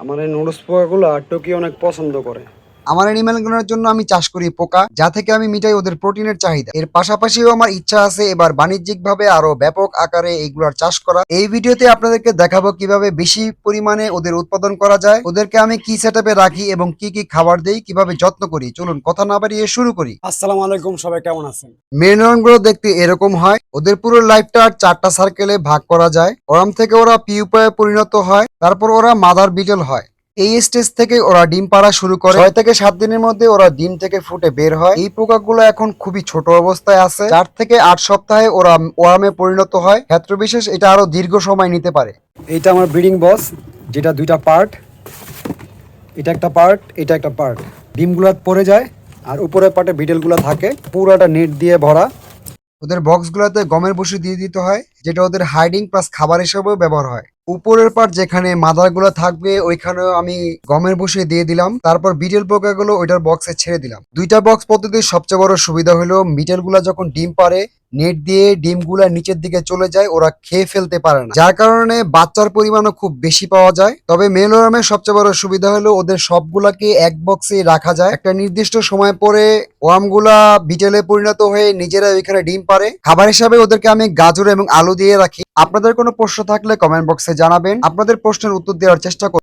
আমার এই নুডলস পোকাগুলো টোকি অনেক পছন্দ করে। আমার অ্যানিমেলগুলোর জন্য আমি চাষ করি পোকা, যা থেকে আমি মিটাই ওদের প্রোটিনের চাহিদা। এর পাশাপাশিও আমার ইচ্ছা আছে এবার বাণিজ্যিকভাবে আরো ব্যাপক আকারে এইগুলার চাষ করা। এই ভিডিওতে আপনাদেরকে দেখাবো কিভাবে বেশি পরিমাণে ওদের উৎপাদন করা যায়, ওদেরকে আমি কি সেটআপে রাখি এবং কি কি খাবার দেই, কিভাবে যত্ন করি। চলুন কথা না বাড়িয়ে শুরু করি। আসসালামু আলাইকুম, সবাই কেমন আছেন? মেনরনগুলো দেখতে এরকম হয়। ওদের পুরো লাইফটা 4টা সার্কেলে ভাগ করা যায়। ওরাম থেকে ওরা পিউপায় পরিণত হয়, তারপর ওরা মাদার বিটল হয়। এই স্টেজ থেকে ওরা ডিম পাড়া শুরু করে। 6 থেকে 7 দিনের মধ্যে ওরা ডিম থেকে ফুটে বের হয়। এই পোকাগুলো এখন খুবই ছোট অবস্থায় আছে। 4 থেকে 8 সপ্তাহে ওরা ওয়ার্মে পরিণত হয়। ক্ষেত্রবিশেষ এটা আরো দীর্ঘ সময় নিতে পারে। এইটা আমার ব্রিডিং বক্স, যেটা দুইটা পার্ট। এটা একটা পার্ট, এটা একটা পার্ট। ডিমগুলা পড়ে যায় আর উপরের পার্টে বিটেলগুলো থাকে, পুরাটা নেট দিয়ে ভরা। ওদের বক্সগুলোতে গমের ভুসি দিয়ে দিতে হয়, যেটা ওদের হাইডিং প্লাস খাবার হিসেবেও ব্যবহার হয়। উপরের পার্ট যেখানে মাদারগুলো থাকবে ওইখানেও আমি গমের ভুসি দিয়ে দিলাম। তারপর বিটেল পোকাগুলো ওইটার বক্সে ছেড়ে দিলাম। দুইটা বক্স পদ্ধতির সবচেয়ে বড় সুবিধা হলো বিটেলগুলা যখন ডিম পারে, নেট দিয়ে ডিমগুলা নিচের দিকে চলে যায়, ওরা খেয়ে ফেলতে পারে না, যার কারণে বাচ্চার পরিমাণও খুব বেশি পাওয়া যায়। তবে মেল ওয়ার্মের সবচেয়ে বড় সুবিধা হলো ওদের সবগুলাকে এক বক্সে রাখা যায়। একটা নির্দিষ্ট সময় পরে ওয়ার্মগুলা বিটেলে পরিণত হয়ে নিজেরা ওইখানে ডিম পারে। খাবার হিসাবে ওদেরকে আমি গাজর এবং আলু দিয়ে রাখি। আপনাদের কোনো প্রশ্ন থাকলে কমেন্ট বক্সে জানাবেন, আপনাদের প্রশ্নের উত্তর দেওয়ার চেষ্টা করব।